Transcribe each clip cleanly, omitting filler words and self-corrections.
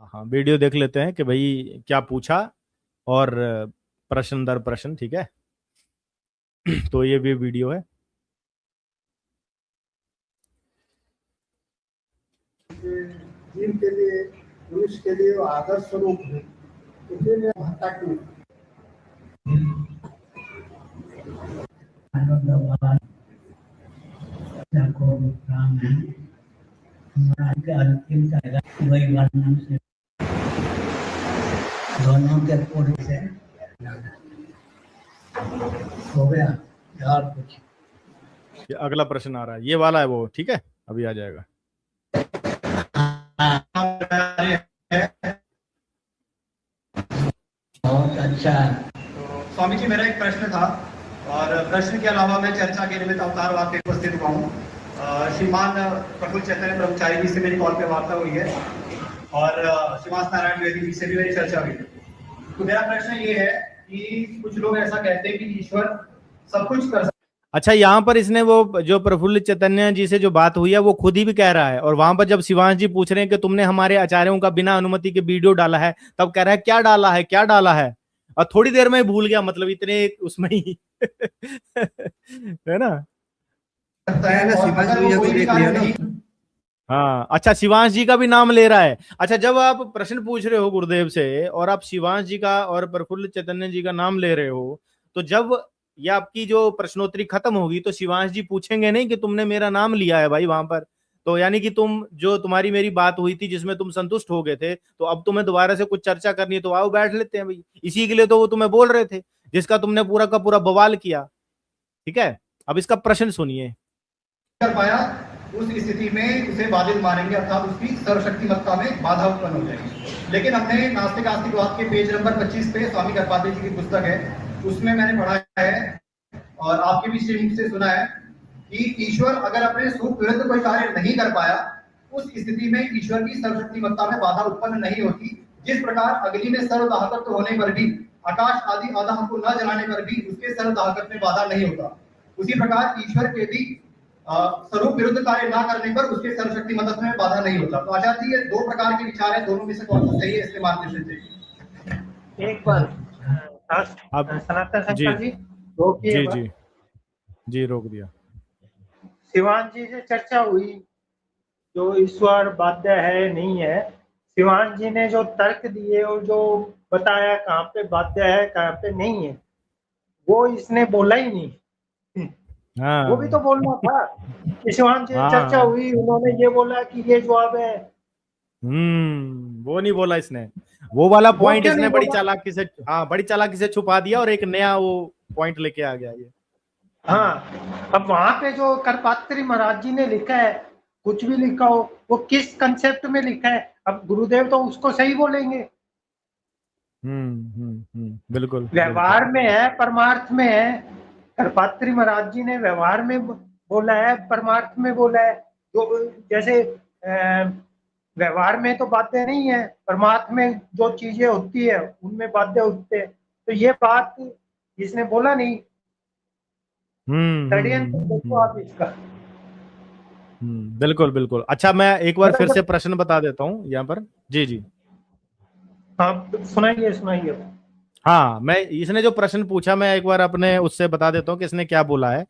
हाँ, वीडियो देख लेते हैं कि भाई क्या पूछा, और प्रश्न दर प्रश्न, ठीक है। तो ये भी वीडियो है। जीव के लिए, मनुष्य के लिए वो आदर्श स्वरूप है, इसलिए हत्या क्यों? वही वर्णन से दोनों के पूर्व से हो गया और कुछ। ये अगला प्रश्न आ रहा है, ये वाला है वो, ठीक है, अभी आ जाएगा। बहुत अच्छा। तो स्वामी जी, मेरा एक प्रश्न था, और प्रश्न के अलावा मैं चर्चा के निमित्त अवतार वाक्य उपस्थित हुआ हूँ। श्रीमान प्रफुल्ल चैतन्य ब्रह्मचारी जी से मेरी कॉल पे वार्ता हुई है, और श्रीमान नारायण द्विवेदी जी से भी मेरी चर्चा हुई है। तो मेरा प्रश्न ये है कि कुछ लोग ऐसा कहते हैं कि ईश्वर सब कुछ कर सकता। अच्छा, यहाँ पर इसने वो जो प्रफुल्ल चैतन्य जी से जो बात हुई है वो खुद ही भी कह रहा है, और वहां पर जब शिवांश जी पूछ रहे हैं कि तुमने हमारे आचार्यों का बिना अनुमति के वीडियो डाला है, तब कह रहा है क्या डाला है, क्या डाला है, और थोड़ी देर में भूल गया, मतलब इतने उसमें ही है ना। हाँ, अच्छा, शिवांश जी का भी नाम ले रहा है। अच्छा, जब आप प्रश्न पूछ रहे हो गुरुदेव से और आप शिवांश जी का और प्रफुल्ल चैतन्य जी का नाम ले रहे हो, तो जब ये आपकी जो प्रश्नोत्तरी खत्म होगी तो शिवांश जी पूछेंगे नहीं कि तुमने मेरा नाम लिया है भाई वहां पर, तो यानी कि तुम जो तुम्हारी मेरी बात हुई थी जिसमें तुम संतुष्ट हो गए थे, तो अब तुम्हें दोबारा से कुछ चर्चा करनी है तो आओ बैठ लेते हैं भाई। इसी के लिए तो वो तुम्हें बोल रहे थे, जिसका तुमने पूरा का पूरा बवाल किया। ठीक है, अब इसका प्रश्न सुनिए। कर पाया, उस स्थिति में उसे बाधित मानेंगे, अर्थात उसकी सर्वशक्तिमत्ता में बाधा उत्पन्न हो जाएगी। लेकिन हमने नास्तिक आस्तिकवाद के पेज नंबर 25 पे स्वामी करपात्री जी की पुस्तक है, उसमें मैंने पढ़ा है और आपके भी श्रीमुख से सुना है कि ईश्वर अगर अपने स्वरूप विरुद्ध कोई कार्य नहीं कर पाया, उस स्थिति में ईश्वर की सर्वशक्तिमत्ता में बाधा उत्पन्न नहीं होती। जिस प्रकार अग्नि में सर्वदाहकत्व होने पर भी, आकाश आदि आधाम को न जलाने पर भी उसके सर्वदाहकत्व में बाधा नहीं होता, उसी प्रकार ईश्वर के भी स्वरूप विरुद्ध कार्य ना करने पर उसके सर्वशक्तिमत्ता में बाधा नहीं होता। तो आचार्य जी, ये दो प्रकार के विचार है, दोनों में से कौन सा सही है, इसके मार्गदर्शन चाहिए। एक बार सनातन शंकर जी रोकिए। जी रोक दिया। शिवान जी से चर्चा हुई जो ईश्वर बाध्य है नहीं है, शिवान जी ने जो तर्क दिए और जो बताया कहाँ पे बाध्य है कहाँ पे नहीं है, वो इसने बोला ही नहीं। हाँ। वो भी तो बोलना था। शिवान जी से चर्चा हुई, उन्होंने ये बोला कि ये जवाब है। वो नहीं बोला इसने, वो वाला पॉइंट इसने बड़ी चालाकी से, हाँ, बड़ी चालाकी से छुपा दिया और एक नया वो पॉइंट लेके आ गया ये। हाँ, अब वहां पे जो करपात्री महाराज जी ने लिखा है, कुछ भी लिखा हो, वो किस कंसेप्ट में लिखा है, अब गुरुदेव तो उसको सही बोलेंगे। बिल्कुल। व्यवहार में है, परमार्थ में है। करपात्री महाराज जी ने व्यवहार में बोला है, परमार्थ में बोला है। जो जैसे व्यवहार में तो बातें नहीं है, परमार्थ में जो चीजें होती है उनमें बातें होते हैं, तो ये बात इसने बोला नहीं। देखो आप इसका। बिल्कुल बिल्कुल। अच्छा, मैं एक बार फिर से प्रश्न बता देता हूँ यहाँ पर। जी हाँ, सुनाइए सुनाइए। हाँ, मैं इसने जो प्रश्न पूछा मैं एक बार अपने उससे बता देता हूँ कि इसने क्या बोला है।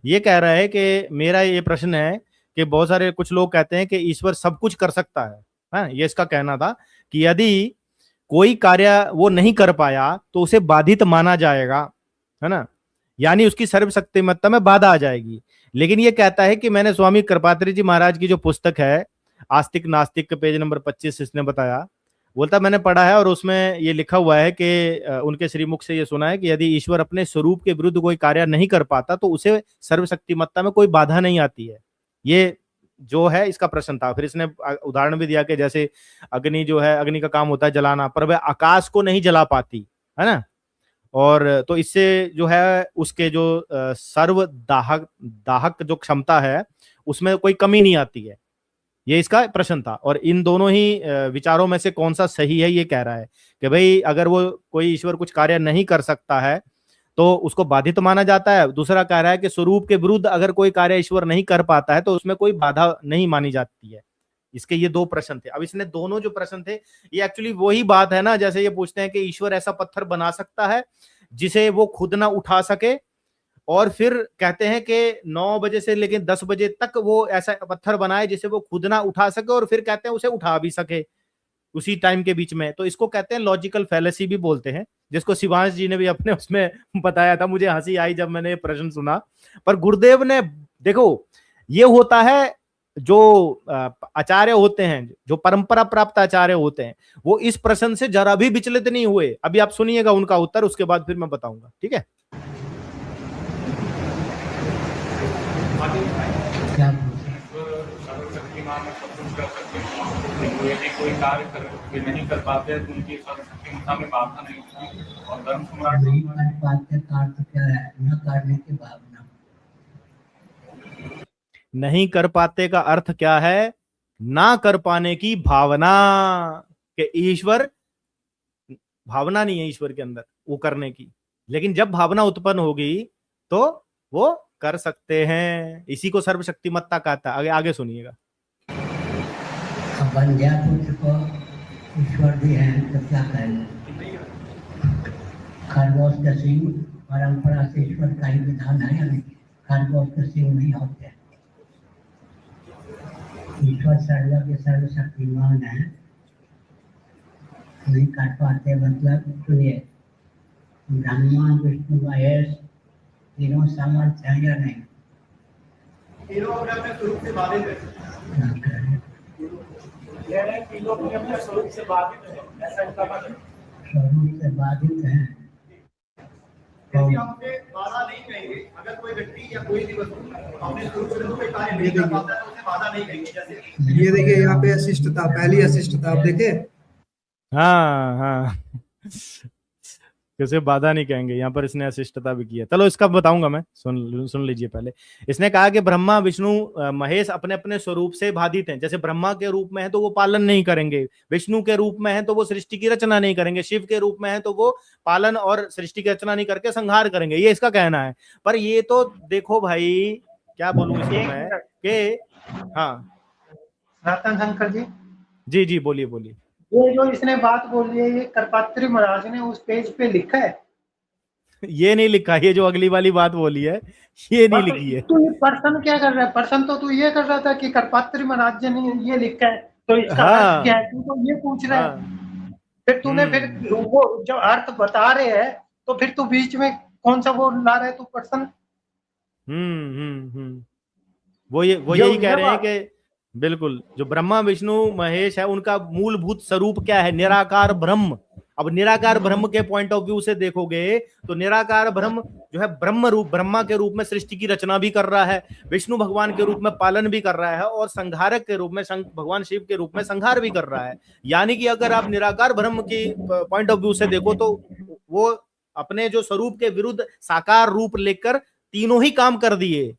ये कह रहा है कि मेरा ये प्रश्न है कि बहुत सारे कुछ लोग कहते हैं कि ईश्वर सब कुछ कर सकता है। हाँ, ये इसका कहना था कि यदि कोई कार्य वो नहीं कर पाया तो उसे बाधित माना जाएगा, है ना, यानी उसकी सर्वशक्तिमत्ता में बाधा आ जाएगी। लेकिन ये कहता है कि मैंने स्वामी कृपात्री जी महाराज की जो पुस्तक है आस्तिक नास्तिक, पेज नंबर 25, इसने बताया, बोलता मैंने पढ़ा है और उसमें ये लिखा हुआ है कि उनके श्रीमुख से ये सुना है कि यदि ईश्वर अपने स्वरूप के विरुद्ध कोई कार्य नहीं कर पाता तो उसे सर्वशक्तिमत्ता में कोई बाधा नहीं आती है। ये जो है इसका प्रश्न था। फिर इसने उदाहरण भी दिया कि जैसे अग्नि जो है, अग्नि का काम होता है जलाना, पर वह आकाश को नहीं जला पाती, है ना, और तो इससे जो है उसके जो सर्व दाहक जो क्षमता है उसमें कोई कमी नहीं आती है। ये इसका प्रश्न था। और इन दोनों ही विचारों में से कौन सा सही है, ये कह रहा है कि भाई अगर वो कोई ईश्वर कुछ कार्य नहीं कर सकता है तो उसको बाधित माना जाता है। दूसरा कह रहा है कि स्वरूप के विरुद्ध अगर कोई कार्य ईश्वर नहीं कर पाता है तो उसमें कोई बाधा नहीं मानी जाती है। इसके ये दो प्रश्न थे। अब इसने दोनों जो प्रश्न थे ये एक्चुअली वही बात है ना, जैसे ये पूछते हैं कि ईश्वर ऐसा पत्थर बना सकता है जिसे वो खुद ना उठा सके, और फिर कहते हैं कि 9 बजे से लेकिन 10 बजे तक वो ऐसा पत्थर बनाए जिसे वो खुद ना उठा सके, और फिर कहते हैं उसे उठा भी सके उसी टाइम के बीच में। तो इसको कहते हैं लॉजिकल फैलेसी भी बोलते हैं, जिसको शिवांश जी ने भी अपने उसमें बताया था। मुझे हंसी आई जब मैंने ये प्रश्न सुना। पर गुरुदेव ने, देखो ये होता है जो आचार्य होते हैं, जो परंपरा प्राप्त आचार्य होते हैं, वो इस प्रश्न से जरा भी विचलित नहीं हुए। अभी आप सुनिएगा उनका उत्तर, उसके बाद फिर मैं बताऊंगा, ठीक है। क्या पूछे? सर्वशक्तिमान है, सब कुछ कर सकते हैं, यदि कोई कार्य नहीं कर पाते हैं तो उनकी सर्वशक्तिमत्ता में बाधा नहीं होती। और धर्म सम्राट नहीं कर पाते का अर्थ क्या है? न करने की भावना। नहीं कर पाते का अर्थ क्या है? ना कर पाने की भावना। कि ईश्वर, भावना नहीं है ईश्वर के अंदर वो करने की, लेकिन जब भावना उत्पन्न होगी तो वो कर सकते हैं। इसी को सर्वशक्तिमत्ता कहता है। आगे आगे सुनिएगा। अब बंध्या पुत्र को ईश्वर भी है तो क्या कहेंगे? खरगोश के सिंह परंपरा से ईश्वर का ही विधान है या नहीं? खरगोश के सिंह नहीं होते। ईश्वर सर्वज्ञ सर्वशक्तिमान है, नहीं कर पाते मतलब सुनिए, ब्रह्मा विष्णु महेश तीनों सामर्थ्य है या नहीं? तीनों अपने अपने स्वरूप से बाधित है। क्या करें? स्वरूप से बाधित है, ऐसा इनका मत है। स्वरूप से बाधित है। यदि हमसे बाधा नहीं कहेंगे, अगर कोई व्यक्ति या कोई भी वस्तु अपने स्वरूप से कोई कार्य नहीं कर पाता है तो उसे बाधा नहीं कहेंगे। जैसे ये देखिए यहाँ पे अशिष्टता, पहली अशिष्टता आप देखे। हाँ हाँ कैसे बाधा नहीं कहेंगे, यहाँ पर इसने अशिष्टता भी की है। चलो इसका बताऊंगा मैं, सुन लीजिए पहले। इसने कहा कि ब्रह्मा विष्णु महेश अपने अपने स्वरूप से बाधित हैं। जैसे ब्रह्मा के रूप में है तो वो पालन नहीं करेंगे, विष्णु के रूप में है तो वो सृष्टि की रचना नहीं करेंगे, शिव के रूप में है तो वो पालन और सृष्टि की रचना नहीं करके संहार करेंगे, ये इसका कहना है। पर ये तो देखो भाई, क्या बोलूं इसको मैं कि हाँ सनातन शंकर जी, जी जी बोलिए बोलिए। ये जो इसने बात बोली है, ये करपात्री महाराज ने उस पेज पे लिखा है? ये नहीं लिखा, ये जो अगली वाली बात बोली है ये नहीं लिखी है। तू ये प्रश्न क्या कर रहा है? प्रश्न तो तू ये कर रहा था कि करपात्री महाराज जी ने ये लिखा है तो इसका अर्थ क्या है, तू तो ये पूछ रहा है। फिर तूने फिर वो जो अर्थ बता रहे हैं तो फिर तू बीच में कौन सा वो ला रहा है तू प्रश्न? वो यही कह रहे हैं कि बिल्कुल जो ब्रह्मा विष्णु महेश है उनका मूलभूत स्वरूप क्या है? निराकार ब्रह्म। अब निराकार ब्रह्म के पॉइंट ऑफ व्यू से देखोगे तो निराकार ब्रह्म जो है ब्रह्म रूप, ब्रह्मा के रूप में सृष्टि की रचना भी कर रहा है, विष्णु भगवान के रूप में पालन भी कर रहा है, और संहारक के रूप में भगवान शिव के रूप में संहार भी कर रहा है। यानी कि अगर आप निराकार ब्रह्म की पॉइंट ऑफ व्यू से देखो तो वो अपने जो स्वरूप के विरुद्ध साकार रूप लेकर तीनों ही काम कर दिए।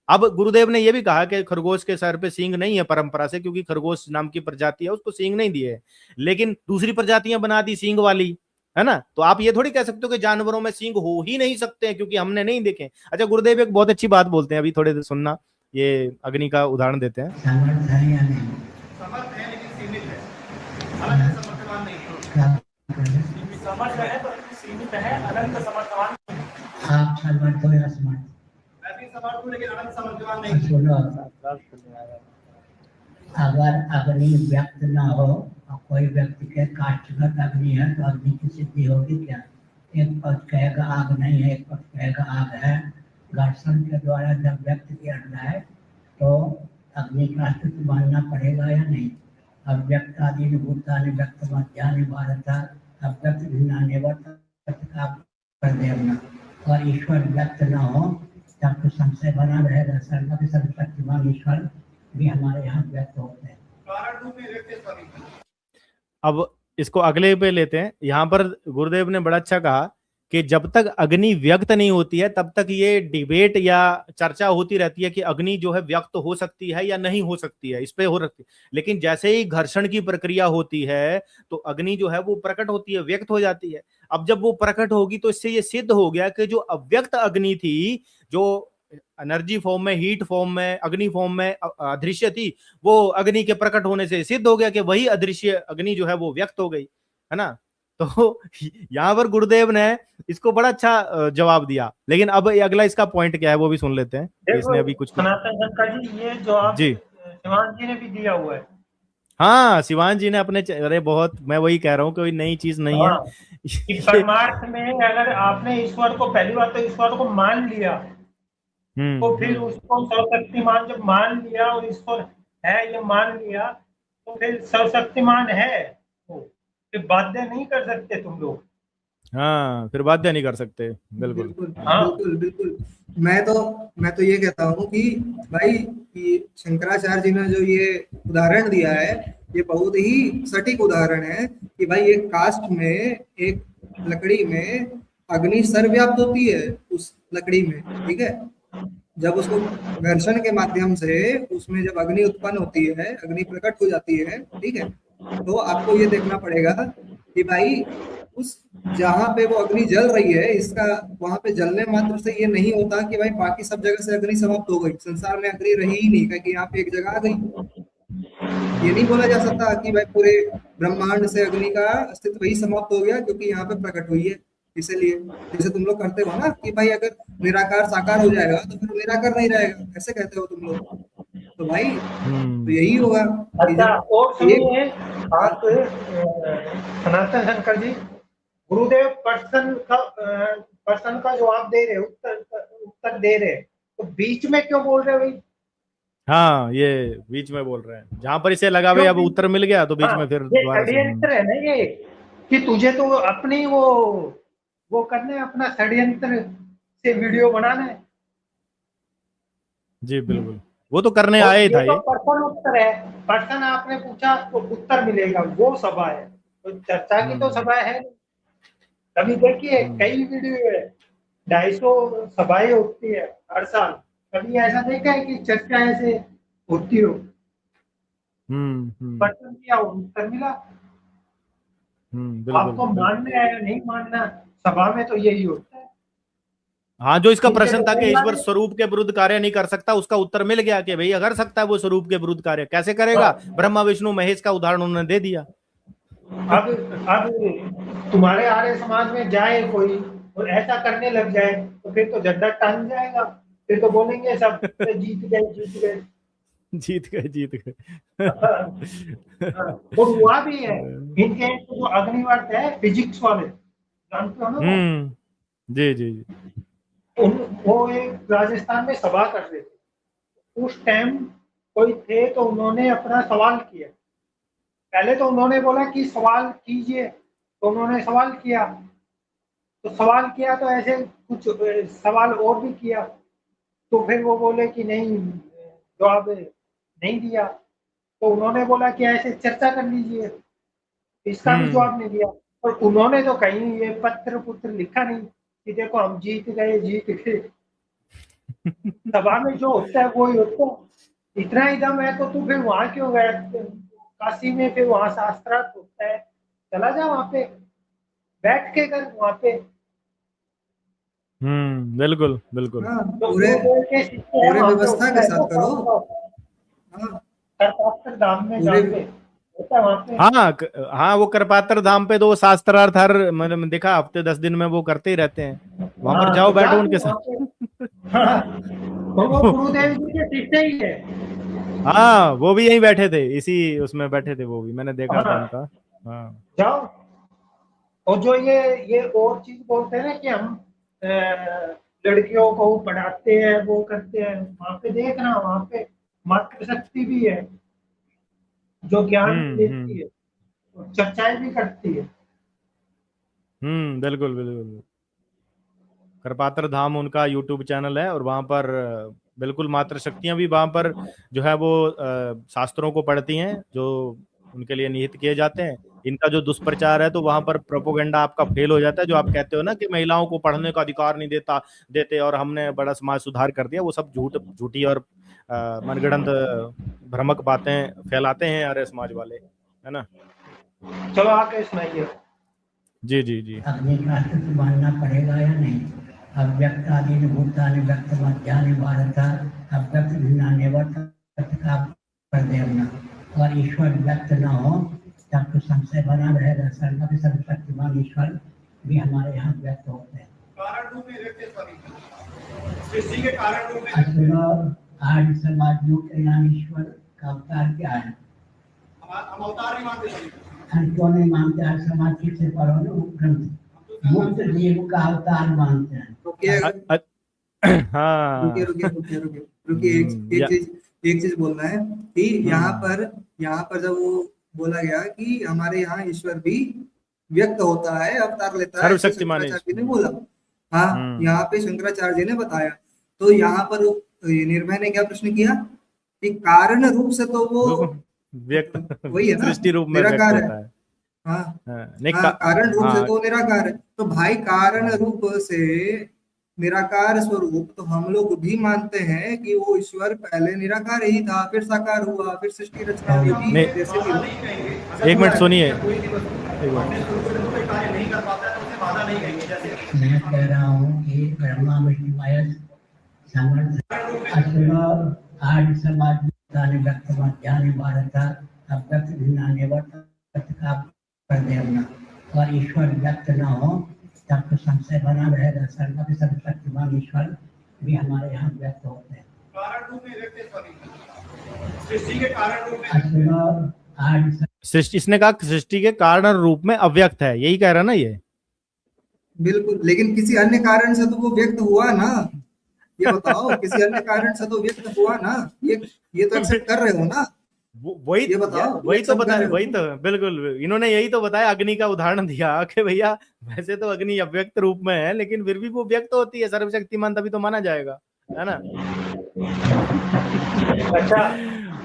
अब गुरुदेव ने यह भी कहा कि खरगोश के सर पे सींग नहीं है परंपरा से, क्योंकि खरगोश नाम की प्रजाति है उसको सींग नहीं दिए, लेकिन दूसरी प्रजातियां बना दी सींग वाली, है ना। तो आप ये थोड़ी कह सकते हो कि जानवरों में सींग हो ही नहीं सकते हैं क्योंकि हमने नहीं देखे। अच्छा, गुरुदेव एक बहुत अच्छी बात बोलते हैं, अभी थोड़े देर सुनना, ये अग्नि का उदाहरण देते हैं। समर्थ है या नहीं? समर्थ है लेकिन सीमित है, अलग समर्थवान नहीं है। क्या करें? समर्थ है पर सीमित है, अनंत समर्थवान। आप समर्थ हो या समर्थ? मैं भी समर्थ हूँ लेकिन अनंत समर्थवान नहीं। सुनो, अगर अग्नि व्यक्त ना हो और कोई व्यक्ति के काष्ठगत अग्नि है तो अग्नि की सिद्धि होगी क्या? एक पक्ष कहेगा आग नहीं है, एक पक्ष कहेगा आग है। घर्षण के द्वारा जब व्यक्त किया जाए तो अग्नि का अस्तित्व मानना पड़ेगा या नहीं? अव्यक्त आदि भूतानि व्यक्त मध्यानि भारत अव्यक्त भिन्नानि कर देना। और ईश्वर व्यक्त न हो तब तो संशय बना रहेगा। सर्वज्ञ सर्वशक्तिमान ईश्वर भी हमारे यहाँ व्यक्त होते हैं। कारण रूप में व्यक्त स्वामी। अब इसको अगले पे लेते हैं। यहां पर गुरुदेव ने बड़ा अच्छा कहा कि जब तक अग्नि व्यक्त नहीं होती है तब तक ये डिबेट या चर्चा होती रहती है कि अग्नि जो है व्यक्त हो सकती है या नहीं हो सकती है, इस पे हो रखती है। लेकिन जैसे ही घर्षण की प्रक्रिया होती है तो अग्नि जो है वो प्रकट होती है, व्यक्त हो जाती है। अब जब वो प्रकट होगी तो इससे ये सिद्ध हो गया कि जो अव्यक्त अग्नि थी, जो एनर्जी फॉर्म में, हीट फॉर्म में, अग्नि फॉर्म में अदृश्य थी, वो अग्नि के प्रकट होने से सिद्ध हो गया कि वही अदृश्य अग्नि जो है वो व्यक्त हो गई, है ना। तो यहाँ पर गुरुदेव ने इसको बड़ा अच्छा जवाब दिया। लेकिन अब अगला इसका पॉइंट क्या है वो भी सुन लेते हैं। इसने अभी कुछ सनातन शंकर जी, ये जवाब जी शिवान जी ने भी दिया हुआ है। हाँ, शिवान जी ने अपने अरे बहुत, मैं वही कह रहा हूँ, कोई नई चीज नहीं है। हाँ, कि परमार्थ में अगर आपने ईश्वर को, पहली बात तो ईश्वर को मान लिया, तो फिर उसको सर्वशक्तिमान जब मान लिया और ईश्वर है ये मान लिया, तो फिर सर्वशक्तिमान है, तो फिर बाध्य नहीं कर सकते तुम लोग। हाँ, फिर बाध्य नहीं कर सकते, बिल्कुल। बिल्कुल हाँ। बिल्कुल बिल्कुल। मैं तो ये कहता हूँ कि भाई कि शंकराचार्य जी ने जो ये उदाहरण दिया है, ये बहुत ही सटीक उदाहरण है कि भाई एक काष्ठ में, एक लकड़ी में अग्नि सर्वव्याप्त होती है उस लकड़ी में, ठीक है। जब उसको घर्षण के माध्यम से उसमें जब अग्नि उत्पन्न होती है, अग्नि प्रकट हो जाती है, ठीक है, तो आपको ये देखना पड़ेगा कि भाई उस जहाँ पे वो अग्नि जल रही है, इसका वहां पे जलने मात्र से ये नहीं होता कि भाई बाकी सब जगह से अग्नि समाप्त हो गई, संसार में अग्नि रही ही नहीं, क्योंकि यहाँ पे एक जगह आ गई। ये नहीं बोला जा सकता कि भाई पूरे ब्रह्मांड से अग्नि का अस्तित्व ही समाप्त हो गया क्योंकि यहाँ पे प्रकट हुई है। इसीलिए जैसे तुम लोग करते हो ना कि भाई अगर निराकार साकार हो जाएगा तो फिर निराकार नहीं रहेगा, ऐसे कहते हो तुम लोग, तो भाई तो यही होगा। अच्छा, और सुनिए आप सनातन शंकर जी, गुरुदेव प्रश्न का जवाब दे रहे, उत्तर दे रहे, तो बीच में क्यों बोल रहे भाई? हाँ, ये बीच में बोल रहे हैं, जहां पर इसे लगा भाई अब उत्तर मिल गया तो बीच में फिर ये दोबारा से षड्यंत्र है ना ये, कि तुझे तो अपनी वो करना है, अपना षड्यंत्र से वीडियो बनाना है। जी बिल्कुल, वो तो करने आए ही था तो ये। प्रश्न उत्तर है, प्रश्न आपने पूछा तो उत्तर मिलेगा, वो सभा है, तो चर्चा की तो सभा है। कभी देखिए कई वीडियो है, 250 सभाएं होती है हर साल, कभी ऐसा देखा है कि चर्चा ऐसे होती हो? प्रश्न किया, उत्तर मिला। बिल्कुल, आपको मानना है या नहीं मानना, सभा में तो यही होता है। हाँ, जो इसका प्रश्न था कि ईश्वर स्वरूप के विरुद्ध कार्य नहीं कर सकता, उसका उत्तर मिल गया कि भाई अगर सकता है वो स्वरूप के विरुद्ध कार्य कैसे करेगा। ब्रह्मा विष्णु महेश का उदाहरण उन्होंने दे दिया। अब तुम्हारे आर्य समाज में जाए कोई और ऐसा करने लग जाए तो फिर तो झंडा टांग जाएगा, फिर तो बोलेंगे सब जीत गए जीत गए जीत गए जीत गए। वो हुआ भी है। इनके जो अग्निवर्त है फिजिक्स वाले, जानते हो ना? जी जी जी। वो एक राजस्थान में सभा कर रहे थे, उस टाइम कोई थे तो उन्होंने अपना सवाल किया। पहले तो उन्होंने बोला कि सवाल कीजिए, तो उन्होंने सवाल किया, तो ऐसे कुछ सवाल और भी किया, तो फिर वो बोले कि नहीं, जवाब नहीं दिया। तो उन्होंने बोला कि ऐसे चर्चा कर लीजिए, इसका भी जवाब नहीं दिया। और उन्होंने तो कहीं ये पत्र पुत्र लिखा नहीं कि देखो हम जीत गए। सभा में जो होता है वो ही होता है। इतना ही दम है तो तू फिर वहां क्यों गया काशी में? फिर वहां शास्त्रार्थ होता है, चला जा वहां पे, बैठ के कर वहां पे। बिल्कुल बिल्कुल। पूरे व्यवस्था के साथ करो। करपात्र धाम में जाके होता है वहां पे। हाँ, वो करपात्र धाम पे तो वो शास्त्रार्थ हर मैंने देखा हफ्ते 10 दिन में वो करते ही रहते हैं। वहां पर जाओ, बैठो उनके साथ। वो गुरुदेव जी के शिष्य ही है। हाँ, वो भी यहीं बैठे थे, इसी उसमें बैठे थे, वो भी मैंने देखा था उनका। हाँ, जाओ। और जो ये और चीज बोलते हैं ना कि हम लड़कियों को पढ़ाते हैं, वो करते हैं, वहां पे देखना, वहां पे मातृशक्ति भी है जो ज्ञान देती है और चर्चाएं भी करती है। बिल्कुल बिल्कुल। करपात्र धाम उनका यूट्यूब चैनल है और वहां पर बिल्कुल मातृशक्तियां भी वहां पर जो है वो शास्त्रों को पढ़ती हैं जो उनके लिए निहित किए जाते हैं। इनका जो दुष्प्रचार है तो वहां पर प्रोपोगेंडा आपका फेल हो जाता है। जो आप कहते हो ना कि महिलाओं को पढ़ने का अधिकार नहीं देते और हमने बड़ा समाज सुधार कर दिया, वो सब झूठी और मनगढ़ंत भ्रामक बातें फैलाते हैं आर्य समाज वाले, है ना। चलो आके सुनाइए। जी जी जी। अग्नि का अस्तित्व मानना पड़ेगा या नहीं? अव्यक्तादीनि भूतानि व्यक्तमध्यानि भारत अव्यक्त भिन्नान्येव तत्काप्रदेवना। और ईश्वर व्यक्त न हो तब तो संशय बना रहेगा। सर्वव्यापी सर्वशक्तिमान ईश्वर भी हमारे यहाँ व्यक्त होते हैं। कारण रूप में व्यक्त है स्वामी, सृष्टि के कारण रूप में। आर्य समाजियों के यहाँ ईश्वर का अवतार क्या है? हम अवतार नहीं मानते स्वामी। हम क्यों नहीं मानते? आर्य समाज ठीक से पढ़ो ना ग्रंथ, मुक्त जीव का अवतार मानते हैं। रुकिए हाँ रुकिए एक चीज बोलना है कि यहाँ पर जब वो बोला गया कि हमारे यहाँ ईश्वर भी व्यक्त होता है, अवतार लेता है, सर्वशक्तिमान शंकराचार्य जी ने बोला। हाँ, यहाँ पे शंकराचार्य जी ने बताया। तो यहाँ पर निर्भय ने क्या प्रश्न किया कि कारण रूप से तो वो व्यक्त वही है ना, सृष्टि रूप में व्यक्त निराकार होता है। हाँ, नहीं, कारण रूप से तो निराकार है। तो भाई कारण रूप से निराकार स्वरूप तो हम लोग भी मानते हैं कि वो ईश्वर पहले निराकार ही था, फिर साकार हुआ, फिर सृष्टि रचना हुई, जैसे भी हो। एक मिनट सुनिए, नहीं कर पाता है तो उसे बाधा नहीं कहेंगे। जैसे मैं कह रहा हूँ कि ब्रह्मा विष्णुमय समर्थ असुर आर्य समाज व्यक्तमध्यानि भारत अव्यक्त भिन्नान्येव तत्काप्रदेवना। और ईश्वर व्यक्त न हो तब तो संशय बना रहेगा। सर्वव्यापी सर्वशक्तिमान ईश्वर भी हमारे यहाँ व्यक्त होते हैं। कारण रूप में व्यक्त है स्वामी, सृष्टि के कारण रूप में। असुर आर्य सृष्टि, इसने कहा सृष्टि के कारण रूप में अव्यक्त है, यही कह रहा ना ये। बिल्कुल, लेकिन किसी अन्य कारण से तो वो व्यक्त हुआ ना, ये बताओ। किसी अन्य कारण से तो व्यक्त हुआ ना, ये तो एक्सेप्ट कर रहे हो ना? वही ये बताओ, वही तो सब कर बताया, रहे हो। वही तो बिल्कुल इन्होंने यही तो बताया, अग्नि का उदाहरण दिया कि भैया वैसे तो अग्नि अव्यक्त रूप में है लेकिन फिर भी वो व्यक्त होती है, सर्वशक्तिमान, तभी तो माना जाएगा, है ना। अच्छा,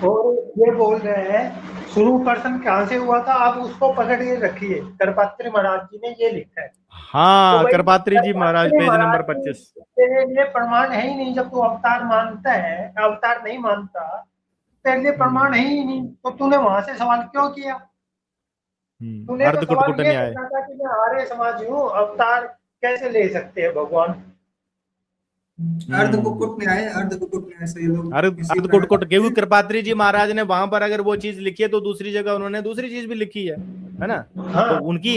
और ये बोल रहे हैं शुरू प्रश्न कहाँ से हुआ था, आप उसको पकड़ के रखिए। करपात्री महाराज जी ने ये लिखा है। हाँ, तो भाई, करपात्री जी महाराज, पेज नंबर 25। तेरे लिए प्रमाण है ही नहीं। जब तू अवतार मानता है, अवतार नहीं मानता, तेरे लिए प्रमाण है ही नहीं, तो तूने वहां से सवाल क्यों किया? तूने तो अर्ध सवाल कुटकुटन ये न्याय। करना था कि मैं आर्य समाज हूँ, अवतार कैसे ले सकते हैं भगवान? अर्ध कुक्कुट न्याय से ये लोग अर्ध कुटकुट, क्योंकि कृपात्री जी महाराज ने वहां पर अगर वो चीज लिखी है तो दूसरी जगह उन्होंने दूसरी चीज भी लिखी है ना। हाँ। तो उनकी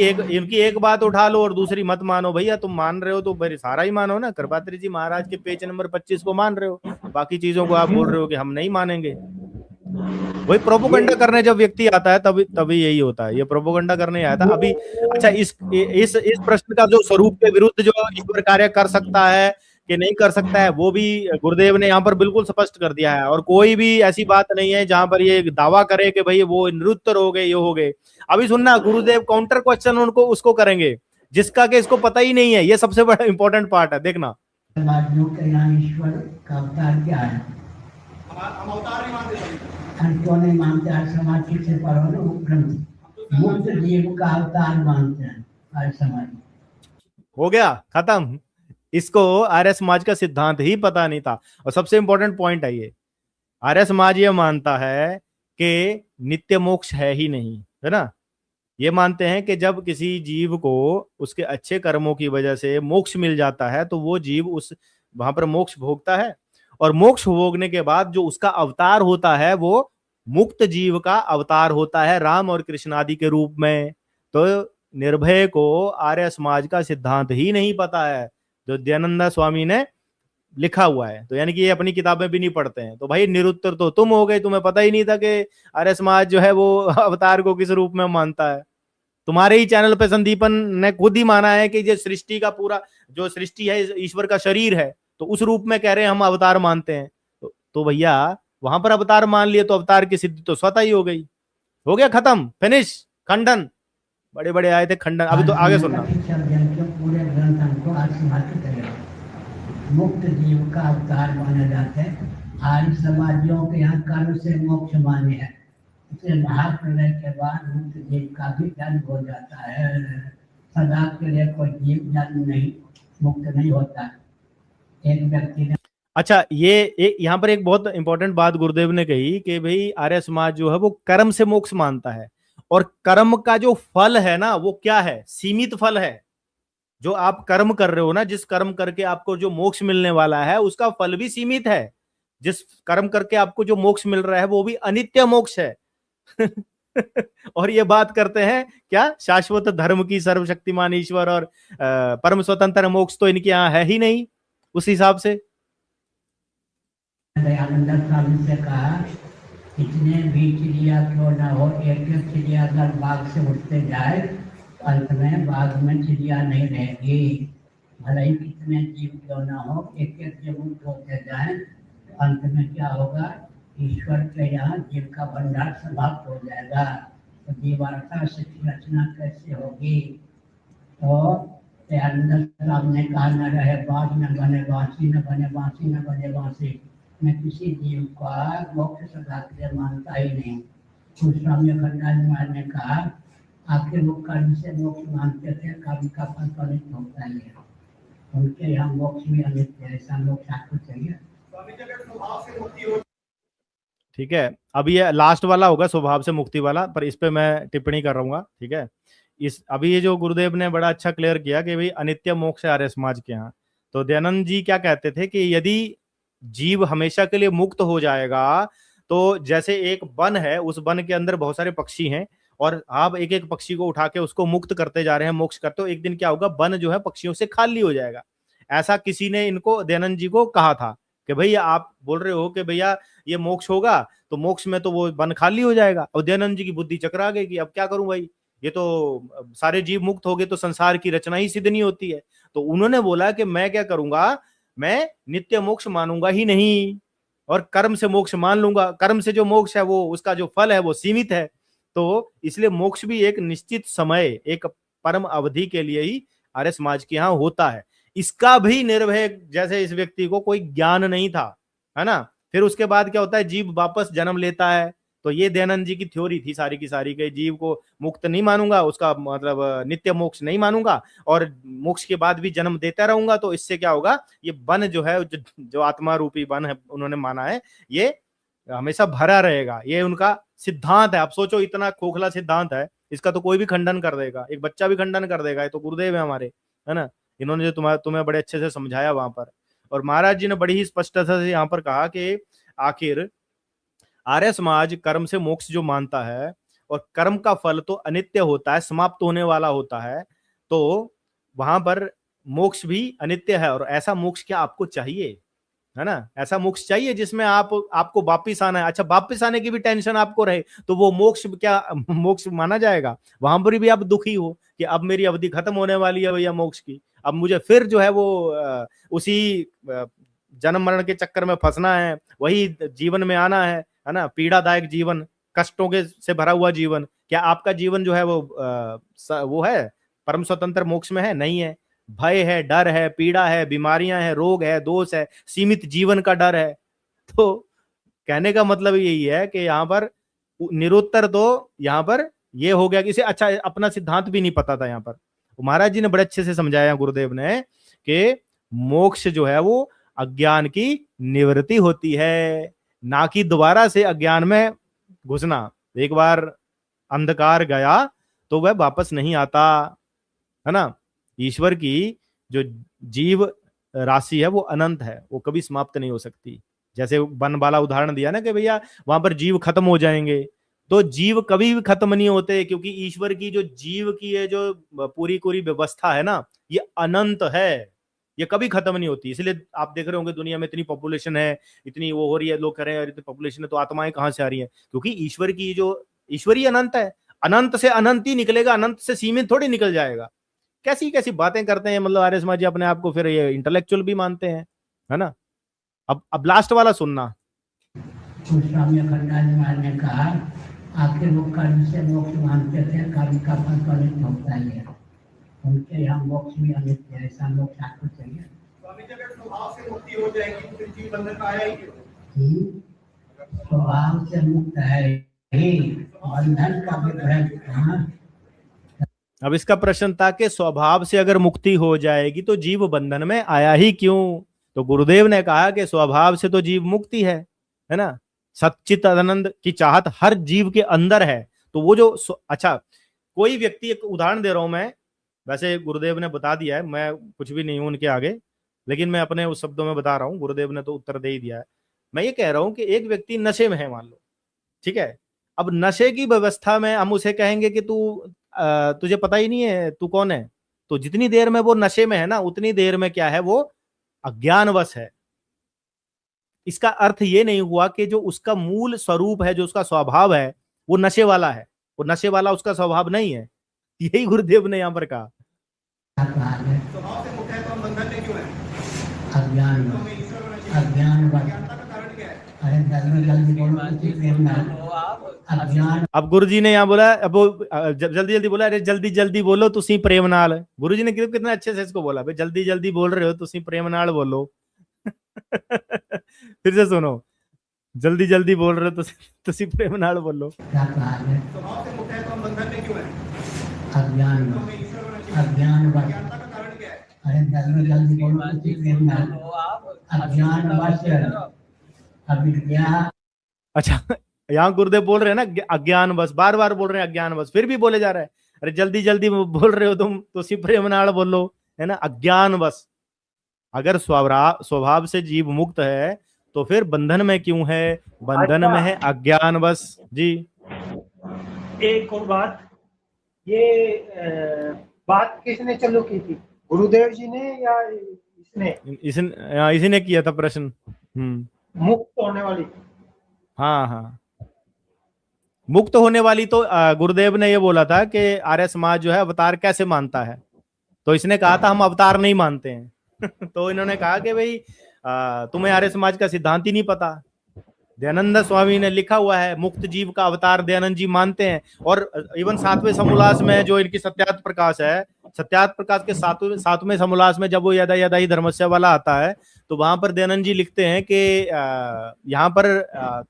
एक बात उठा लो और दूसरी मत मानो। भैया तुम मान रहे हो तो फिर सारा ही मानो ना। कृपात्री जी महाराज के पेज नंबर 25 को मान रहे हो, बाकी चीजों को आप बोल रहे हो कि हम नहीं मानेंगे। वही प्रोपोगंडा करने जब व्यक्ति आता है तभी यही होता है। ये प्रोपोगंडा करने आया था अभी। अच्छा, इस प्रश्न का जो स्वरूप के विरुद्ध जो ईश्वर कार्य कर सकता है कि नहीं कर सकता है, वो भी गुरुदेव ने यहाँ पर बिल्कुल स्पष्ट कर दिया है। और कोई भी ऐसी बात नहीं है जहां पर ये दावा करे कि भाई वो निरुत्तर हो गए, ये हो गए। अभी सुनना, गुरुदेव काउंटर क्वेश्चन उसको करेंगे जिसका कि इसको पता ही नहीं है। ये सबसे बड़ा इंपॉर्टेंट पार्ट है, देखना। समाजियों के यहाँ ईश्वर का अवतार क्या है? हम अवतार नहीं मानते स्वामी। हम क्यों नहीं मानते? आर्य समाज ठीक से पढ़ो ना ग्रंथ, मुक्त जीव का अवतार मानते हैं आर्य समाज। हो गया, खत्म। इसको आर्य समाज का सिद्धांत ही पता नहीं था। और सबसे इंपॉर्टेंट पॉइंट है ये, आर्य समाज ये मानता है कि नित्य मोक्ष है ही नहीं, है ना। ये मानते हैं कि जब किसी जीव को उसके अच्छे कर्मों की वजह से मोक्ष मिल जाता है तो वो जीव वहां पर मोक्ष भोगता है। और मोक्ष भोगने के बाद जो उसका अवतार होता है वो मुक्त जीव का अवतार होता है, राम और कृष्ण आदि के रूप में। तो निर्भय को आर्य समाज का सिद्धांत ही नहीं पता है, जो दयानंद स्वामी ने लिखा हुआ है। तो यानी कि ये अपनी किताबें भी नहीं पढ़ते हैं। तो भाई निरुत्तर तो तुम हो गए, तुम्हें पता ही नहीं था कि आर्य समाज जो है वो अवतार को किस रूप में मानता है। तुम्हारे ही चैनल पे संदीपन ने खुद ही माना है कि ये सृष्टि का पूरा जो सृष्टि है ईश्वर का शरीर है, तो उस रूप में कह रहे हैं हम अवतार मानते हैं। तो भैया वहां पर अवतार मान लिए तो अवतार की सिद्धि तो स्वतः ही हो गई। हो गया, खत्म, फिनिश, खंडन। बड़े बड़े आए थे खंडन। अभी तो आगे सुनना। पूरे ग्रंथ हमको आर्य समाज की तरह मुक्त जीव का अवतार माने जाते हैं। आर्य समाजियों के यहाँ कर्म से मोक्ष मान्य है। इसे महाप्रलय के बाद मुक्त जीव का भी जन्म हो जाता है। सदा के लिए कोई जीव जन्म नहीं, मुक्त नहीं होता। एक व्यक्ति ने अच्छा, ये यहाँ पर एक बहुत इंपॉर्टेंट बात गुरुदेव ने कही कि भाई आर्य समाज जो है वो कर्म से मोक्ष मानता है। और कर्म का जो फल है ना वो क्या है? सीमित फल है। जो आप कर्म कर रहे हो ना, जिस कर्म करके आपको जो मोक्ष मिलने वाला है उसका फल भी सीमित है। जिस कर्म करके आपको जो मोक्ष मिल रहा है वो भी अनित्य मोक्ष है। और ये बात करते हैं क्या, शाश्वत धर्म की, सर्वशक्तिमान ईश्वर और परम स्वतंत्र मोक्ष तो इनके यहाँ है ही नहीं उस हिसाब से। दयानंद स्वामी से कहा, कितने भी चिड़िया क्यों ना हो, एक एक चिड़िया अगर बाग से उठते जाए तो अंत में बाग में चिड़िया नहीं रहेगी। भले ही कितने जीव क्यों ना हो, एक एक जब मुक्त होते जाए तो अंत में क्या होगा, ईश्वर के यहाँ जीव का भंडार समाप्त हो जाएगा। तो जीवात्मा से रचना कैसे होगी? तो दयानंद स्वामी ने कहा, न रहे बाज न बने बांसी, न बने बांसी न बने बांसी। मैं किसी जीव का मोक्ष सदा के लिए मानता ही नहीं। तो स्वामी अखंडानंद महाराज ने कहा, आखिर वो कर्म से मोक्ष मानते थे, कर्म का फल तो अनित्य होता ही है, उनके यहाँ मोक्ष भी अनित्य है। ऐसा मोक्ष आपको चाहिए? ठीक है, अब ये लास्ट वाला होगा स्वभाव से मुक्ति वाला, पर इस पे मैं टिप्पणी कर रहूंगा। ठीक है, इस अभी ये जो गुरुदेव ने बड़ा अच्छा क्लियर किया कि भाई अनित्य मोक्ष है आर्य समाज के यहाँ। तो दयानंद जी क्या कहते थे कि यदि जीव हमेशा के लिए मुक्त हो जाएगा तो जैसे एक वन है, उस वन के अंदर बहुत सारे पक्षी हैं और आप एक एक पक्षी को उठा के उसको मुक्त करते जा रहे हैं, मोक्ष करते हो, एक दिन क्या होगा, वन जो है पक्षियों से खाली हो जाएगा। ऐसा किसी ने इनको, दयानंद जी को कहा था कि भैया आप बोल रहे हो कि भैया ये मोक्ष होगा तो मोक्ष में तो वो वन खाली हो जाएगा। और दयानंद जी की बुद्धि चकरा गई कि अब क्या करूं भाई, ये तो सारे जीव मुक्त हो गए तो संसार की रचना ही सिद्ध नहीं होती है। तो उन्होंने बोला कि मैं क्या करूंगा, मैं नित्य मोक्ष मानूंगा ही नहीं और कर्म से मोक्ष मान लूंगा। कर्म से जो मोक्ष है वो, उसका जो फल है वो सीमित है। तो इसलिए मोक्ष भी एक निश्चित समय, एक परम अवधि के लिए ही आर्य समाज के यहाँ होता है। इसका भी निर्भय जैसे इस व्यक्ति को कोई ज्ञान नहीं था, है ना, फिर उसके बाद क्या होता है, जीव वापस जन्म लेता है। तो ये दयानंद जी की थ्योरी थी सारी की सारी, के जीव को मुक्त नहीं मानूंगा, उसका मतलब नित्य मोक्ष नहीं मानूंगा और मोक्ष के बाद भी जन्म देता रहूंगा। तो इससे क्या होगा, ये वन जो है, जो आत्मा रूपी वन है उन्होंने माना है, ये हमेशा भरा रहेगा। ये उनका सिद्धांत है। आप सोचो, इतना खोखला सिद्धांत है, इसका तो कोई भी खंडन कर देगा, एक बच्चा भी खंडन कर देगा। ये तो गुरुदेव है हमारे, है ना, इन्होंने जो तुम्हें बड़े अच्छे से समझाया वहां पर। और महाराज जी ने बड़ी ही स्पष्टता से यहाँ पर कहा कि आखिर आर्य समाज कर्म से मोक्ष जो मानता है और कर्म का फल तो अनित्य होता है, समाप्त होने वाला होता है, तो वहां पर मोक्ष भी अनित्य है। और ऐसा मोक्ष क्या आपको चाहिए, है ना, ऐसा मोक्ष चाहिए जिसमें आपको वापिस आना है। अच्छा, वापिस आने की भी टेंशन आपको रहे तो वो मोक्ष क्या मोक्ष माना जाएगा? वहां पर भी आप दुखी हो कि अब मेरी अवधि खत्म होने वाली है भैया मोक्ष की, अब मुझे फिर जो है वो उसी जन्म मरण के चक्कर में फंसना है, वही जीवन में आना है ना, पीड़ादायक जीवन, कष्टों के से भरा हुआ जीवन। क्या आपका जीवन जो है वो है परम स्वतंत्र मोक्ष में है? नहीं है। भय है, डर है, पीड़ा है, बीमारियां हैं, रोग है, दोष है, सीमित जीवन का डर है। तो कहने का मतलब यही है कि यहाँ पर निरुत्तर तो यहाँ पर ये हो गया कि इसे अच्छा अपना सिद्धांत भी नहीं पता था। यहाँ पर महाराज जी ने बड़े अच्छे से समझाया गुरुदेव ने कि मोक्ष जो है वो अज्ञान की निवृत्ति होती है, ना कि दोबारा से अज्ञान में घुसना। एक बार अंधकार गया तो वह वापस नहीं आता, है ना। ईश्वर की जो जीव राशि है वो अनंत है, वो कभी समाप्त नहीं हो सकती। जैसे वन वाला उदाहरण दिया ना कि भैया वहां पर जीव खत्म हो जाएंगे, तो जीव कभी भी खत्म नहीं होते, क्योंकि ईश्वर की जो जीव की है जो पूरी व्यवस्था है ना, ये अनंत है, ये कभी खत्म नहीं होती। इसलिए आप देख रहे होंगे दुनिया में इतनी पॉपुलेशन है, इतनी वो हो रही है, लोग कह रहे हैं इतनी पॉपुलेशन है तो आत्माएं कहां से आ रही है? क्योंकि ईश्वर की जो ईश्वरीय अनंत है, अनंत से अनंत ही निकलेगा, अनंत से सीमित थोड़ी निकल जाएगा। कैसी कैसी बातें करते हैं, मतलब आर्य समाजी अपने आप को फिर ये इंटेलेक्चुअल भी मानते हैं, है ना। अब लास्ट वाला सुनना। स्वामी अखंडानंद महाराज ने कहा, आखिर वो कर्म से मोक्ष मानते थे, कर्म का फल तो अनित्य होता ही है, उनके यहाँ मोक्ष भी अनित्य है। ऐसा मोक्ष आपको चाहिए? स्वामी जी, अगर स्वभाव से मुक्ति हो जाएगी तो फिर जीव बंधन का आया ही क्यों? स्वभाव से मुक्त है ही, बंधन का विग्रह। अब इसका प्रश्न था कि स्वभाव से अगर मुक्ति हो जाएगी तो जीव बंधन में आया ही क्यों? तो गुरुदेव ने कहा कि स्वभाव से तो जीव मुक्ति है ना। सच्चित आनंद की चाहत हर जीव के अंदर है। तो वो जो अच्छा, कोई व्यक्ति, एक उदाहरण दे रहा हूं मैं, वैसे गुरुदेव ने बता दिया है, मैं कुछ भी नहीं हूं उनके आगे, लेकिन मैं अपने उस शब्दों में बता रहा हूँ, गुरुदेव ने तो उत्तर दे ही दिया है। मैं ये कह रहा हूं कि एक व्यक्ति नशे में है मान लो, ठीक है, अब नशे की व्यवस्था में हम उसे कहेंगे कि तुझे पता ही नहीं है तू कौन है, तो जितनी देर में वो नशे में है ना, उतनी देर में क्या है, वो अज्ञानवश है। इसका अर्थ ये नहीं हुआ कि जो उसका मूल स्वरूप है, जो उसका स्वभाव है, वो नशे वाला है, वो नशे वाला उसका स्वभाव नहीं है। यही गुरुदेव ने यहां पर कहा। स्वभाव से मुक्त है तो हम बंधन में क्यों हैं? अज्ञान तो हमें ईश्वर होना चाहिए। अज्ञान अज्ञानता का कारण क्या है? अरे जल्दी जल्दी बोलो, किसी प्रेम नाल अज्ञान अब गुरु जी ने यहाँ बोला, अब वो जल्दी जल्दी बोला, अरे जल्दी जल्दी बोलो तुसी प्रेम नाल। गुरु जी ने कितने अच्छे से इसको बोला, भाई जल्दी जल्दी बोल रहे हो तुसी प्रेम नाल बोलो। फिर से सुनो, जल्दी जल्दी बोल रहे हो तुसी प्रेम नाल बोलो। क्या कहा है? स्वभाव से मुक्त है तो हम बंधन में क्यों हैं? अज्ञान तो हमें ईश्वर होना चाहिए। अज्ञान अज्ञानता का कारण क्या है? अरे जल्दी जल्दी बोलो, किसी प्रेम नाल अज्ञान वश अविद्या। अच्छा, यहाँ गुरुदेव बोल रहे हैं ना अज्ञान बस, बार बार बोल रहे हैं अज्ञान बस, फिर भी बोले जा रहे हैं अरे जल्दी जल्दी बोल रहे हो तुम, तुसी प्रेम नाल बोलो, है ना, अज्ञान बस। अगर स्वभाव से जीव मुक्त है तो फिर बंधन में क्यों है? बंधन में है अज्ञान बस जी। एक और बात, ये बात किसने चालू की थी, गुरुदेव जी ने या इसने? इसी ने किया था प्रश्न। मुक्त होने वाली। हाँ हाँ, मुक्त होने वाली तो गुरुदेव ने ये बोला था कि आर्य समाज जो है अवतार कैसे मानता है, तो इसने कहा था हम अवतार नहीं मानते हैं। तो इन्होंने कहा कि भाई तुम्हें आर्य समाज का सिद्धांत ही नहीं पता। दयानंद स्वामी ने लिखा हुआ है मुक्त जीव का अवतार दयानंद जी मानते हैं, और इवन 7वें समोल्लास में जो इनकी सत्यार्थ प्रकाश है, सत्यार्थ प्रकाश के 7वें समोल्लास में जब वो यदा यदा ही धर्मस्य वाला आता है, तो वहां पर दयानंद जी लिखते हैं कि यहाँ पर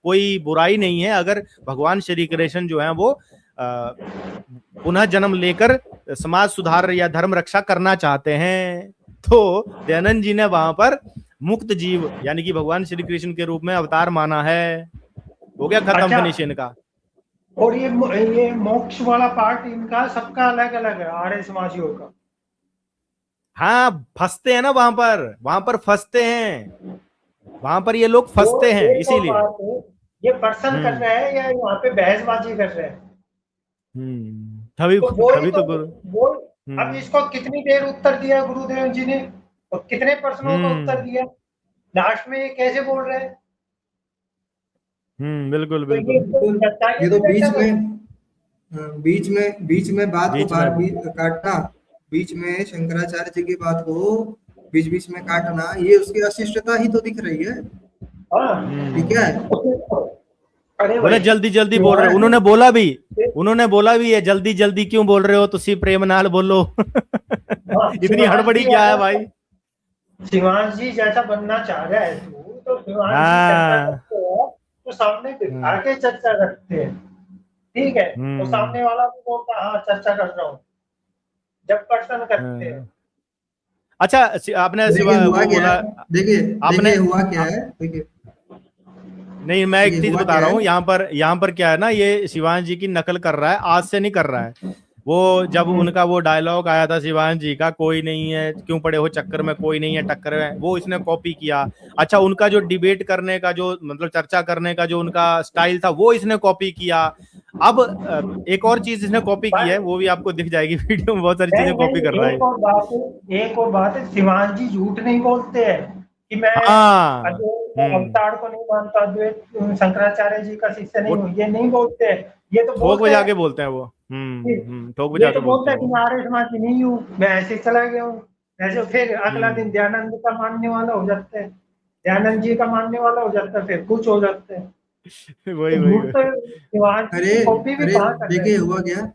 कोई बुराई नहीं है अगर भगवान श्री कृष्ण जो है वो पुनः जन्म लेकर समाज सुधार या धर्म रक्षा करना चाहते हैं। तो दयानंद जी ने वहां पर मुक्त जीव यानी कि भगवान श्री कृष्ण के रूप में अवतार माना है। हो गया खत्म, अच्छा। फिनिश इनका। और ये मोक्ष वाला पार्ट इनका सबका अलग अलग है, आर्य समाजियों का। हाँ, फंसते हैं ना वहां पर फंसते हैं, वहां पर ये लोग फंसते हैं, इसीलिए ये पर्सन कर रहे हैं या यहाँ पे बहसबाजी कर रहे हैं? तभी तो गुरु अब इसको कितनी देर उत्तर दिया गुरुदेव जी ने, और कितने प्रश्नों का उत्तर दिया, लास्ट में ये कैसे बोल रहे हैं? बिल्कुल तो बिल्कुल। ये तो बीच में बात को काटना, बीच में शंकराचार्य जी की बात को बीच बीच में काटना, ये उसकी अशिष्टता ही तो दिख रही है। ठीक है, बोले जल्दी जल्दी बोल रहे, उन्होंने बोला भी है जल्दी जल्दी क्यों बोल रहे हो तुसी प्रेम नाल बोलो। इतनी हड़बड़ी क्या है भाई? शिवांश जी जैसा बनना चाह रहा है तू, तो शिवांश जी चर्चा करते हैं तो सामने बिठा के चर्चा करते हैं, ठीक है, तो सामने वाला भी बोलता हाँ चर्चा कर रहा हूँ, जब प्रश्न करते हैं। अच्छा, आपने देखिए आपने हुआ क्या है, देखिए नहीं, मैं एक चीज बता रहा हूँ, यहाँ पर क्या है ना, ये शिवांश जी की नकल कर रहा है, आज से नहीं कर रहा है। वो जब उनका वो डायलॉग आया था शिवांश जी का, कोई नहीं है क्यों पड़े हो चक्कर में, कोई नहीं है टक्कर में, वो इसने कॉपी किया। अच्छा, उनका जो डिबेट करने का जो मतलब चर्चा करने का जो उनका स्टाइल था, वो इसने कॉपी किया। अब एक और चीज इसने कॉपी की है, वो भी आपको दिख जाएगी वीडियो में, बहुत सारी चीजें कॉपी कर रहा है। एक और बात है, शिवांश जी झूठ नहीं बोलते हैं कि मैं अवतार को नहीं मानता, शंकराचार्य जी का शिष्य नहीं हूँ, ये नहीं बोलते हैं। ये तो ठोक बजा के बोलते हैं वो, ठोक बजा के बोलते हैं कि मैं आर्य समाज की नहीं हूँ, मैं ऐसे चला गया हूँ ऐसे। फिर अगला दिन दयानंद का मानने वाला हो जाते हैं, दयानंद जी का मानने वाला हो जाता है, फिर कुछ हो जाते हैं। वही अरे देखिए हुआ क्या,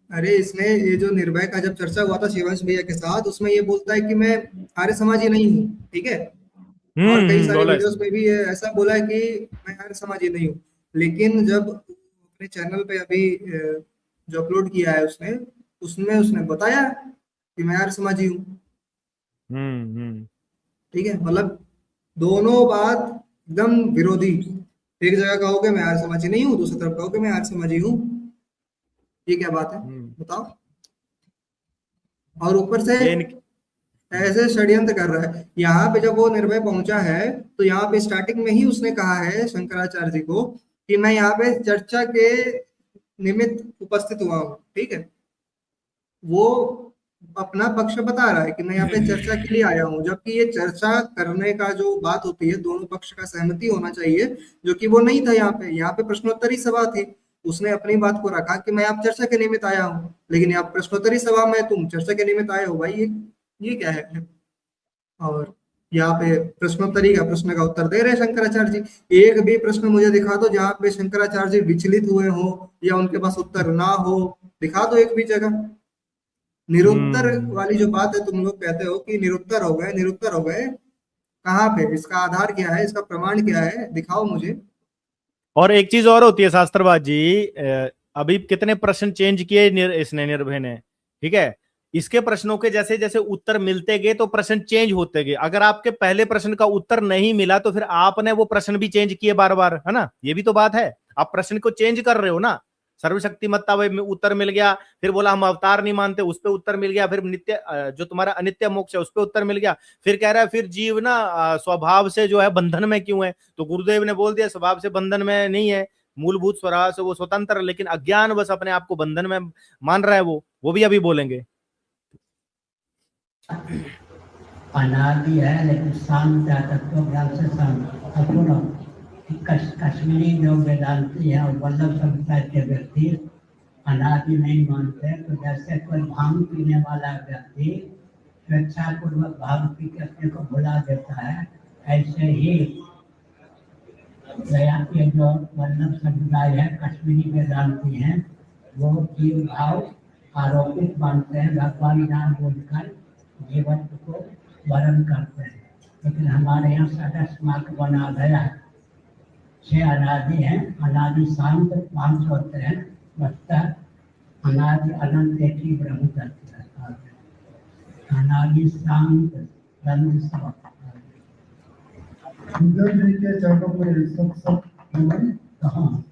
अरे इसने ये जो निर्भय का जब चर्चा हुआ था शिवांश भैया के साथ, उसमें ये बोलता है कि मैं आर्य समाजी नहीं हूँ, ठीक है, और कई सारे वीडियोस में भी ऐसा बोला है कि मैं आर्य समाजी नहीं हूँ। लेकिन जब अपने चैनल पे अभी जो अपलोड किया है उसने बताया कि मैं आर्य समाजी हूँ। ठीक है, मतलब दोनों बात एकदम विरोधी। एक जगह कहोगे मैं आर्य समाजी नहीं हूँ, दूसरी तरफ कहोगे मैं आर्य समाजी हूँ, ये क्या बात है बताओ? और ऊपर से ये इनकी ऐसे षड्यंत्र कर रहा है। यहाँ पे जब वो निर्भय पहुंचा है तो यहाँ पे स्टार्टिंग में ही उसने कहा है शंकराचार्य जी को कि मैं यहाँ पे चर्चा के निमित्त उपस्थित हुआ हूँ, ठीक है। वो अपना पक्ष बता रहा है कि मैं यहाँ पे चर्चा के लिए आया हूँ, जबकि ये चर्चा करने का जो बात होती है दोनों पक्ष का सहमति होना चाहिए, जो कि वो नहीं था। यहाँ पे प्रश्नोत्तरी सभा थी, उसने अपनी बात को रखा कि मैं आप चर्चा के निमित्त आया हूँ, लेकिन यहाँ प्रश्नोत्तरी सभा में तुम चर्चा के निमित्त आए हो, भाई ये क्या है। और यहाँ पे प्रश्नोत्तरी का प्रश्न का उत्तर दे रहे शंकराचार्य जी। एक भी प्रश्न मुझे दिखा दो जहाँ पे शंकराचार्य जी विचलित हुए हो या उनके पास उत्तर ना हो, दिखा दो एक भी जगह। निरुत्तर वाली जो बात है, तुम लोग कहते हो कि निरुत्तर हो गए, कहाँ पे, इसका आधार क्या है, इसका प्रमाण क्या है, दिखाओ मुझे। और एक चीज और होती है शास्त्रबाद जी, अभी कितने प्रश्न चेंज किए इसने, निर्भय ने, ठीक है। इसके प्रश्नों के जैसे जैसे उत्तर मिलते गए तो प्रश्न चेंज होते गए। अगर आपके पहले प्रश्न का उत्तर नहीं मिला तो फिर आपने वो प्रश्न भी चेंज किए बार बार, है ना। ये भी तो बात है, आप प्रश्न को चेंज कर रहे हो ना। सर्वशक्तिमत्ता में उत्तर मिल गया, फिर बोला हम अवतार नहीं मानते, उस पर उत्तर मिल गया। फिर नित्य जो तुम्हारा अनित्य मोक्ष है उस पर उत्तर मिल गया। फिर कह रहा है फिर जीव ना स्वभाव से जो है बंधन में क्यों है, तो गुरुदेव ने बोल दिया स्वभाव से बंधन में नहीं है, मूलभूत स्वभाव से वो स्वतंत्र, लेकिन अज्ञान बस अपने आप को बंधन में मान रहा है। वो भी अभी बोलेंगे। अनादि है लेकिन शांत है, तत्व ज्ञान से शांत। अब सुनो, कश्मीरी जो वेदांती है और वल्लभ संप्रदाय के व्यक्ति अनादि नहीं मानते। तो जैसे कोई भांग पीने वाला व्यक्ति स्वेच्छापूर्वक भांग पी के अपने को भुला देता है, ऐसे ही गया के जो वल्लभ संप्रदाय है, कश्मीरी वेदांती हैं, वो जीव भाव आरोपित मानते हैं, भगवान नाम बोलकर जीवन को वर्ण करते हैं। लेकिन हमारे यहाँ सदस्य मार्ग बना गया है, 6 अनादि हैं, अनादि शांत 5 होते हैं, बचता अनादि अनंत एक ही ब्रह्म तत्व है। अनादि शांत ब्रह्म सब के चरणों पर सब कहाँ।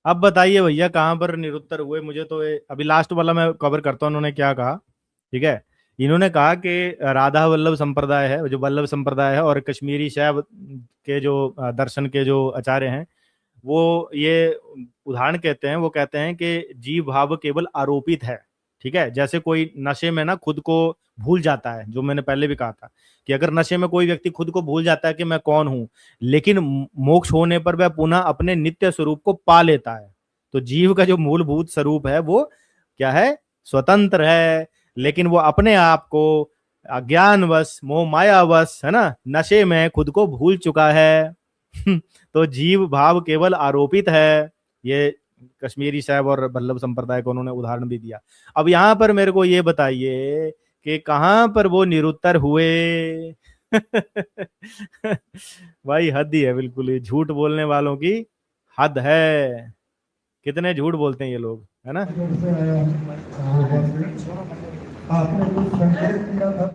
अब बताइए भैया कहाँ पर निरुत्तर हुए। मुझे तो अभी लास्ट वाला मैं कवर करता हूँ, उन्होंने क्या कहा, ठीक है। इन्होंने कहा कि राधा वल्लभ संप्रदाय है, जो वल्लभ संप्रदाय है, और कश्मीरी शैव के जो दर्शन के जो आचार्य हैं, वो ये उदाहरण कहते हैं, वो कहते हैं कि जीव भाव केवल आरोपित है, ठीक है। जैसे कोई नशे में ना खुद को भूल जाता है, जो मैंने पहले भी कहा था कि अगर नशे में कोई व्यक्ति खुद को भूल जाता है कि मैं कौन हूं, लेकिन मोक्ष होने पर वह पुनः अपने नित्य स्वरूप को पा लेता है। तो जीव का जो मूलभूत स्वरूप है वो क्या है, स्वतंत्र है, लेकिन वो अपने आप को अज्ञानवश मोह मायावश, है ना, नशे में खुद को भूल चुका है। तो जीव भाव केवल आरोपित है। ये कश्मीरी साहब और वल्लभ संप्रदाय को उन्होंने उदाहरण भी दिया। अब यहाँ पर मेरे को ये बताइए कि कहाँ पर वो निरुत्तर हुए। भाई हद ही है, बिल्कुल ही झूठ बोलने वालों की हद है। कितने झूठ बोलते हैं ये लोग, है ना। आपने कुछ संकेत किया था।